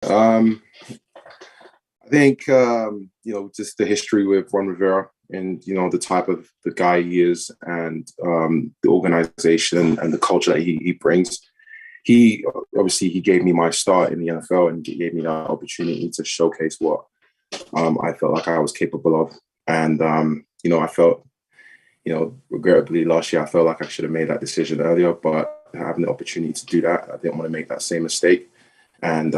Um, I think just the history with Ron Rivera and the type of the guy he is, and the organization and the culture that he brings. He obviously he gave me my start in the NFL and gave me that opportunity to showcase what I felt like I was capable of. And I felt, regrettably last year I felt like I should have made that decision earlier, but having the opportunity to do that, I didn't want to make that same mistake. And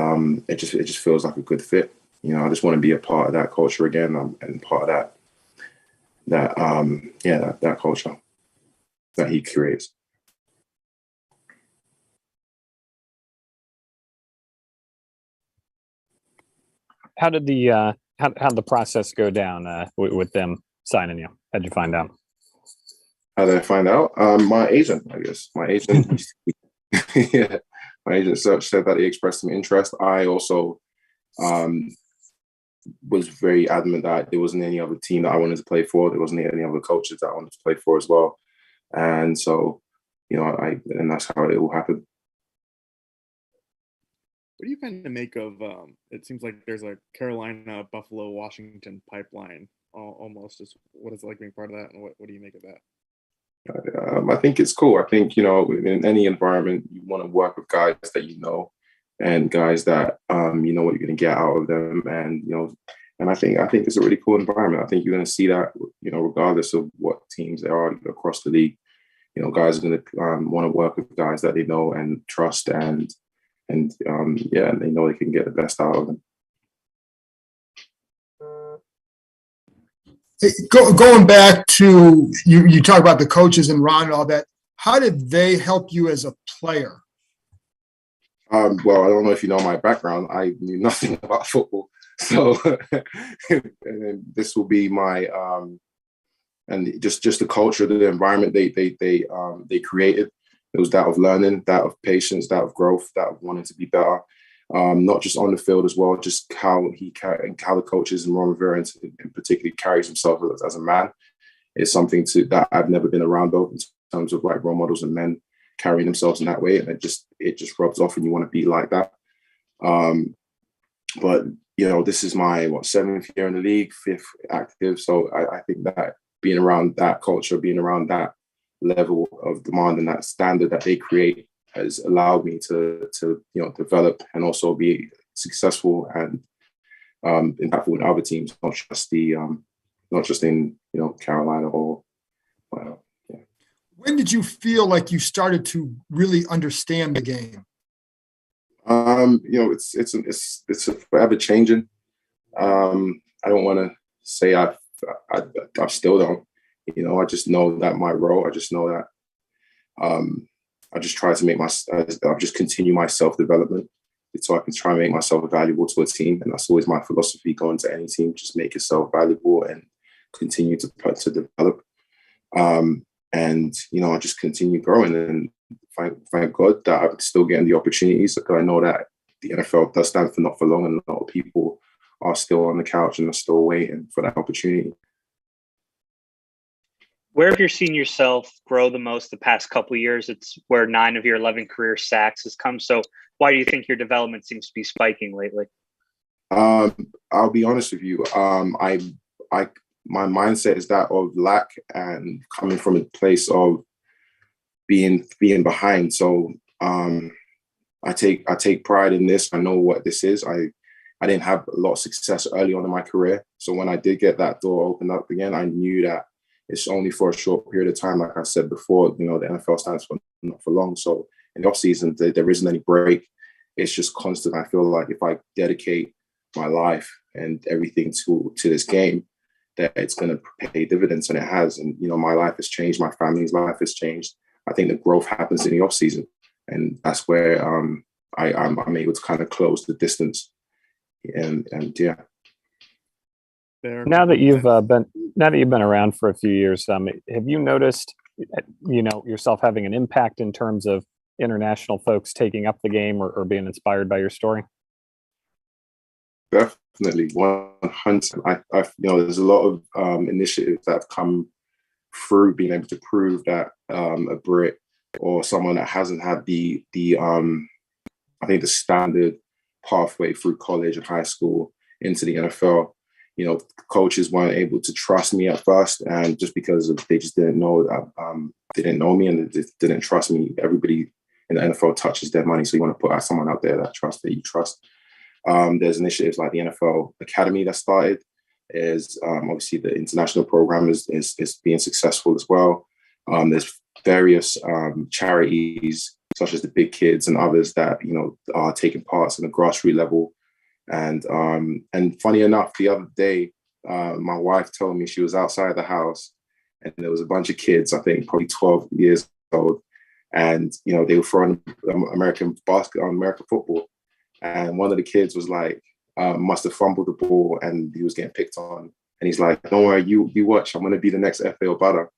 it just feels like a good fit. I just want to be a part of that culture again, and part of that culture that he creates. How did the process go down with them signing you? How'd you find out? How did I find out? My agent, I guess. My agent, yeah, my agent said that he expressed some interest. I also was very adamant that there wasn't any other team that I wanted to play for. There wasn't any other coaches that I wanted to play for as well. And so, and that's how it all happened. What do you kind of make of? It seems like there's a Carolina, Buffalo, Washington pipeline almost. What is it like being part of that, and what do you make of that? I think it's cool. I think in any environment, you want to work with guys that and guys that you know what you're going to get out of them, and I think it's a really cool environment. I think you're going to see that regardless of what teams there are across the league. Guys are going to want to work with guys that they know and trust, and they know they can get the best out of them. Going back to you talk about the coaches and Ron and all that. How did they help you as a player? Well, I don't know if you know my background. I knew nothing about football, so and this will be my and just the culture, the environment they created. It was that of learning, that of patience, that of growth, that of wanting to be better. Not just on the field as well, just how how the coaches and Ron Rivera in particular carries himself as a man is something that I've never been around of in terms of like role models and men carrying themselves in that way, and it just rubs off, and you want to be like that. But this is my 7th year in the league, 5th active, so I think that being around that culture, being around that level of demand and that standard that they create has allowed me to develop and also be successful and impactful in other teams, not just in Carolina or. When did you feel like you started to really understand the game? It's forever changing. I don't want to say I still don't. I just know that my role. I just know that. I just try to I just continue my self-development so I can try and make myself valuable to a team. And that's always my philosophy going to any team. Just make yourself valuable and continue to develop. I just continue growing, and thank God that I'm still getting the opportunities, because I know that the NFL does stand for not for long, and a lot of people are still on the couch and are still waiting for that opportunity. Where have you seen yourself grow the most the past couple of years? It's where 9 of your 11 career sacks has come. So why do you think your development seems to be spiking lately? I'll be honest with you. My mindset is that of lack and coming from a place of being behind. So I take pride in this. I know what this is. I didn't have a lot of success early on in my career. So when I did get that door opened up again, I knew that it's only for a short period of time. Like I said before, the NFL stands for not for long. So in the off season, there isn't any break. It's just constant. I feel like if I dedicate my life and everything to this game, that it's going to pay dividends, and it has. And my life has changed. My family's life has changed. I think the growth happens in the off season, and that's where I'm able to kind of close the distance. And yeah. Now that you've been around for a few years, have you noticed, yourself having an impact in terms of international folks taking up the game or being inspired by your story? Definitely, 100%. There's a lot of initiatives that have come through being able to prove that a Brit or someone that hasn't had the I think the standard pathway through college and high school into the NFL. You know, coaches weren't able to trust me at first, and just because they just didn't know that they didn't know me and they just didn't trust me. Everybody in the NFL touches their money, so you want to put out someone out there that you trust. There's initiatives like the NFL Academy that started. Is obviously the international program is being successful as well. There's various charities such as the Big Kids and others that are taking parts in the grassroots level. And funny enough, the other day, my wife told me she was outside the house and there was a bunch of kids, I think probably 12 years old, and they were throwing American football, and one of the kids was like, must have fumbled the ball and he was getting picked on, and he's like, "Don't worry, you watch, I'm going to be the next Efe Obada."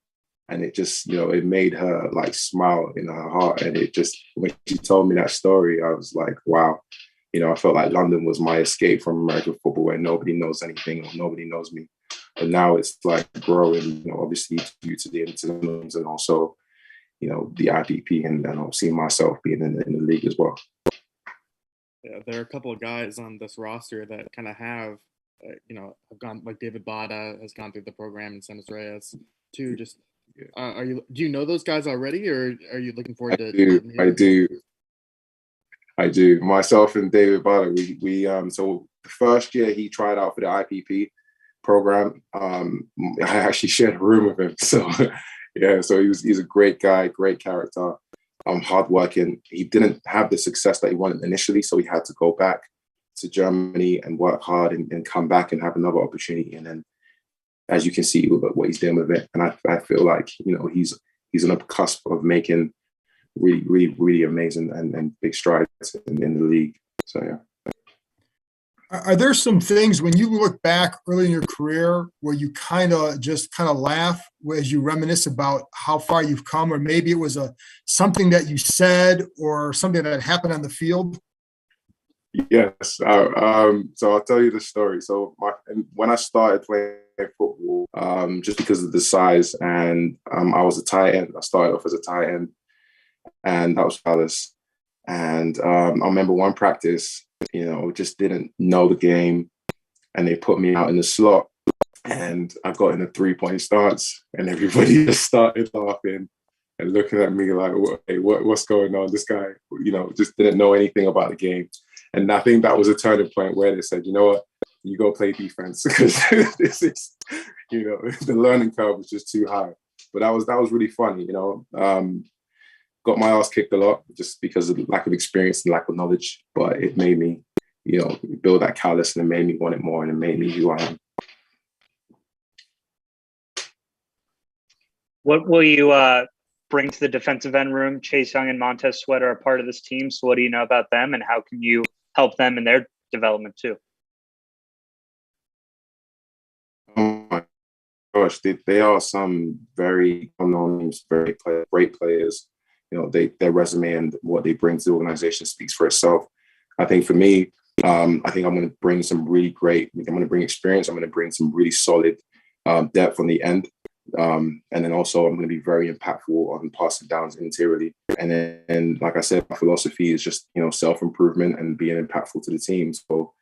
And it just, it made her like smile in her heart. And it just, when she told me that story, I was like, wow. I felt like London was my escape from American football, where nobody knows anything or nobody knows me. But now it's like growing, obviously due to the internationals and also, the IPP and seeing myself being in the league as well. Yeah, there are a couple of guys on this roster that kind of have, have gone, like David Bada has gone through the program, and Senis Reyes too. Just, do you know those guys already, or are you looking forward to? I do. Myself and David Bada, we so the first year he tried out for the IPP program, I actually shared a room with him. So yeah, so he's a great guy, great character, hardworking. He didn't have the success that he wanted initially, so he had to go back to Germany and work hard and come back and have another opportunity. And then, as you can see, what he's doing with it, and I feel like he's on the cusp of making really, really, really amazing and big strides in the league. So yeah. Are there some things when you look back early in your career where you kind of laugh as you reminisce about how far you've come, or maybe it was something that you said or something that happened on the field? Yes. So I'll tell you the story. So when I started playing football, just because of the size, and I was a tight end. I started off as a tight end, and that was Dallas. And I remember one practice, just didn't know the game, and they put me out in the slot, and I got in a 3-point stance, and everybody just started laughing and looking at me like, what's going on? This guy, just didn't know anything about the game. And I think that was a turning point where they said, you know what, you go play defense, because this is, the learning curve was just too high. But that was really funny, got my ass kicked a lot just because of the lack of experience and lack of knowledge, but it made me, build that callus, and it made me want it more, and it made me who I am. What will you bring to the defensive end room? Chase Young and Montez Sweat are a part of this team. So what do you know about them, and how can you help them in their development too? Oh my gosh, they are some very unknown names, very great players. Their resume and what they bring to the organization speaks for itself. I think for me, I think I'm going to bring some really great. I'm going to bring experience. I'm going to bring some really solid depth on the end, and then also I'm going to be very impactful on passing downs interiorly. And then, like I said, my philosophy is just self-improvement and being impactful to the team. So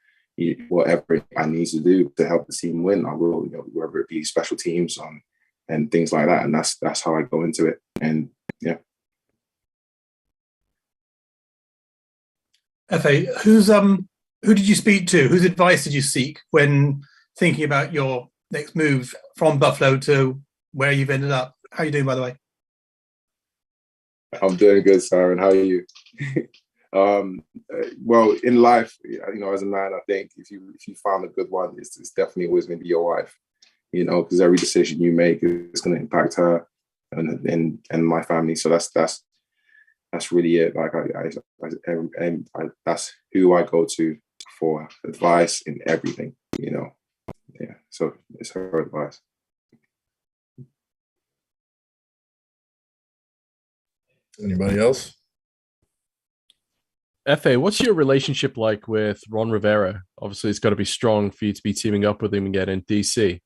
whatever I need to do to help the team win, I will. Whether it be special teams and things like that. And that's how I go into it. And yeah. Efe, who did you speak to? Whose advice did you seek when thinking about your next move from Buffalo to where you've ended up? How are you doing, by the way? I'm doing good, Siren. How are you? Well, in life, as a man, I think if you found a good one, it's definitely always going to be your wife. Because every decision you make is going to impact her and my family. So that's really it. Like I that's who I go to for advice in everything. Yeah. So it's her advice. Anybody else? Efe, what's your relationship like with Ron Rivera? Obviously, it's got to be strong for you to be teaming up with him again in DC.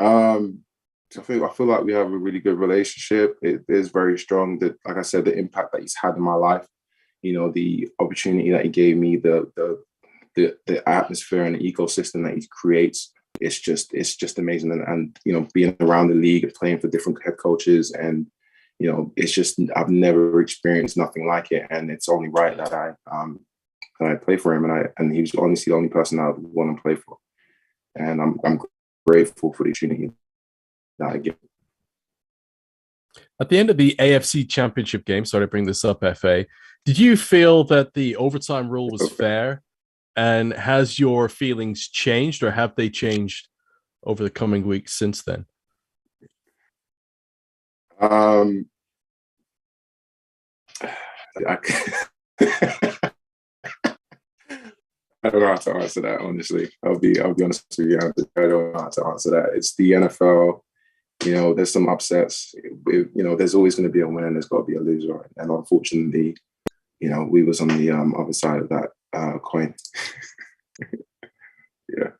I feel like we have a really good relationship. It is very strong. That, like I said, the impact that he's had in my life, the opportunity that he gave me, the atmosphere and the ecosystem that he creates. It's just amazing. And being around the league and playing for different head coaches, and it's just, I've never experienced nothing like it, and it's only right that I play for him, and he was honestly the only person I would want to play for, and I'm grateful for the opportunity that I get. At the end of the AFC Championship game, sorry to bring this up, Efe, did you feel that the overtime rule was fair? And has your feelings changed, or have they changed over the coming weeks since then? I don't know how to answer that, honestly. I'll be honest with you. I don't know how to answer that. It's the NFL. There's some upsets. There's always going to be a winner and there's got to be a loser. And unfortunately, we was on the other side of that coin. Yeah.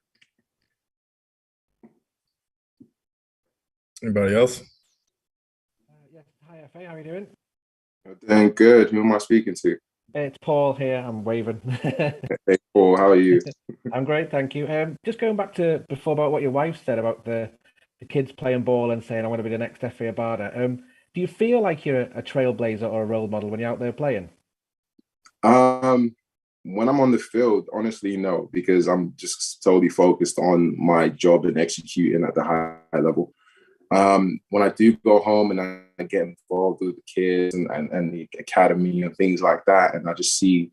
Anybody else? Yes. Hi, Efe. How are you doing? I'm doing good. Who am I speaking to? It's Paul here. I'm waving. Hey, Paul. How are you? I'm great, thank you. Just going back to before about what your wife said about the kids playing ball and saying, I want to be the next Efe Obada. Do you feel like you're a trailblazer or a role model when you're out there playing? When I'm on the field, honestly, no, because I'm just totally focused on my job and executing at the high level. When I do go home and I get involved with the kids and the academy and things like that, and I just see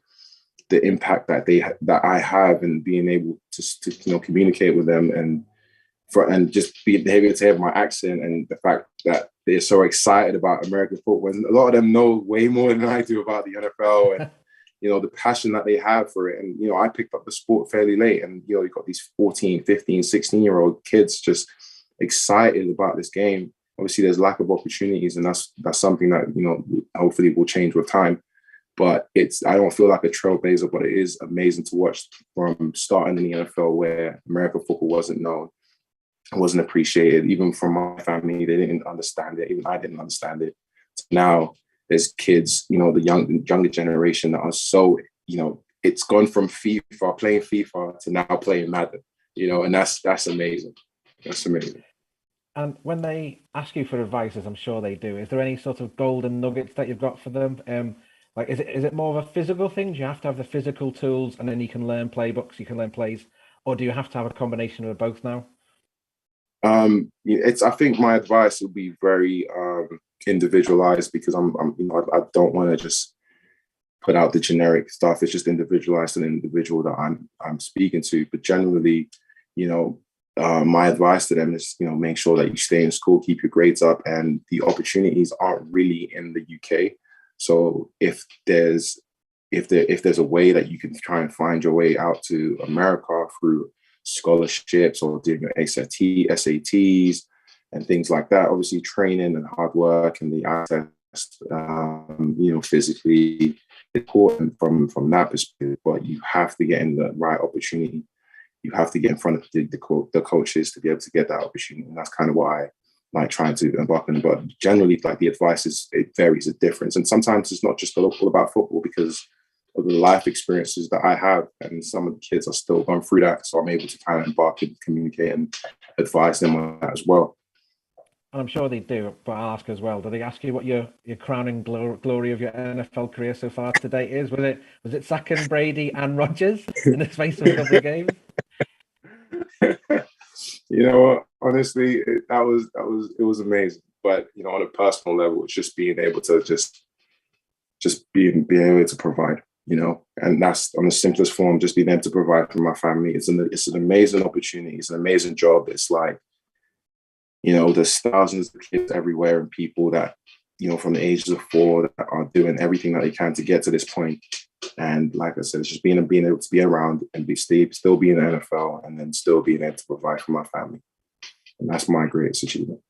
the impact that I have in being able to communicate with them, and just being able to have my accent, and the fact that they're so excited about American football. And a lot of them know way more than I do about the NFL and the passion that they have for it. And I picked up the sport fairly late, and you've got these 14, 15, 16-year-old kids just excited about this game. Obviously there's lack of opportunities, and that's something that hopefully will change with time. But I don't feel like a trailblazer, but it is amazing to watch from starting in the NFL, where American football wasn't known, wasn't appreciated. Even from my family, they didn't understand it. Even I didn't understand it. Now there's kids, the younger generation that are so, it's gone from playing FIFA to now playing Madden, and that's amazing. That's amazing. And when they ask you for advice, as I'm sure they do, is there any sort of golden nuggets that you've got for them? Like, is it more of a physical thing? Do you have to have the physical tools and then you can learn playbooks, you can learn plays, or do you have to have a combination of both now? I think my advice will be very individualized, because I don't want to just put out the generic stuff. It's just individualized to the individual that I'm speaking to. But generally, my advice to them is, make sure that you stay in school, keep your grades up, and the opportunities aren't really in the UK. So if there's a way that you can try and find your way out to America through scholarships or doing your SATs and things like that, obviously training and hard work and the access, physically important from that perspective. But you have to get in the right opportunity. You have to get in front of the coaches to be able to get that opportunity. And that's kind of why I like trying to embark on it. But generally, like, the advice it varies a difference. And sometimes it's not just all about football, because of the life experiences that I have. And some of the kids are still going through that. So I'm able to kind of embark and communicate and advise them on that as well. And I'm sure they do, but I'll ask as well. Do they ask you what your crowning glory of your NFL career so far to date is? Was it sacking Brady and Rodgers in the space of a couple of games? You know what? Honestly, it was amazing. But on a personal level, it's just being able to just being able to provide. And that's on the simplest form, just being able to provide for my family. It's an amazing opportunity. It's an amazing job. It's like, there's thousands of kids everywhere, and people that, from the ages of 4 that are doing everything that they can to get to this point. And like I said, it's just being able to be around and still be in the NFL, and then still being able to provide for my family. And that's my greatest achievement.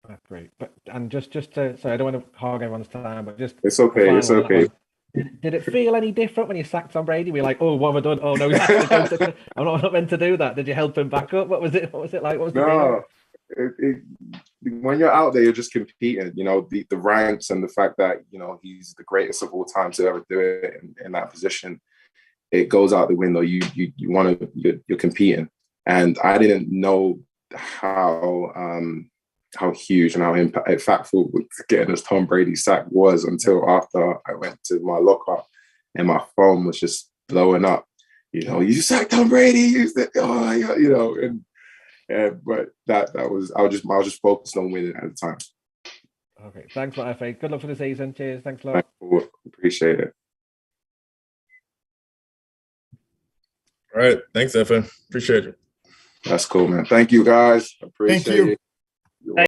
That's great. But just to, sorry, I don't want to hog everyone's time, but just it's okay. It's okay. Did it feel any different when you sacked Tom Brady? Were you like, oh, what have I done? Oh no, I'm not meant to do that. Did you help him back up? What was it like? What was the deal? when you're out there, you're just competing. You know, the ranks and the fact that he's the greatest of all time to ever do it in that position. It goes out the window. You're competing, and I didn't know how huge and how impactful getting this Tom Brady sack was until after I went to my locker and my phone was just blowing up. You sacked Tom Brady. But that was I was just focused on winning at the time. Okay, thanks a lot, Efe. Good luck for the season. Cheers. Thanks a lot. Appreciate it. All right. Thanks, Efe. Appreciate it. That's cool, man. Thank you, guys. Appreciate it.